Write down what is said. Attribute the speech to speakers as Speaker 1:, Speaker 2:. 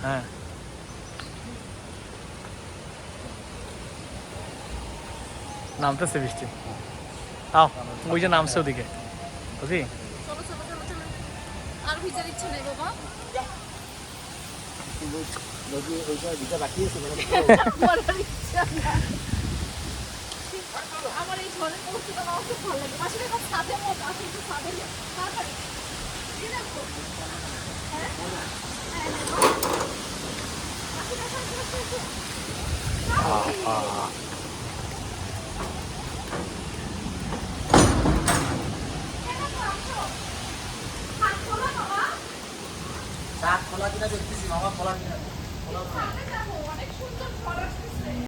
Speaker 1: হ্যাঁ নামতেছে বৃষ্টি। আও ওই যে নামছে ওদিকে বুঝি।
Speaker 2: চলো চলো চলো চলো, আর ভিজার ইচ্ছে নেই বাবা।
Speaker 3: নদী ওই সময় ভিজা বাকি আছে মানে
Speaker 2: বলার ইচ্ছা না। আমার এই ঝড়ের মৌসুমটা আমার খুব ভালো লাগে। আসলে এখন ছাদে মত আছে, একটু ছাদে যাই তাড়াতাড়ি। কি দেখো? হ্যাঁ হ্যাঁ হ্যাঁ, আসো আসো আসো আসো আসো। হাত খোলা বাবা।
Speaker 3: শাক খোলা কিনা দেখতেছি মামা খোলা কিনা
Speaker 2: ছাদে যাবো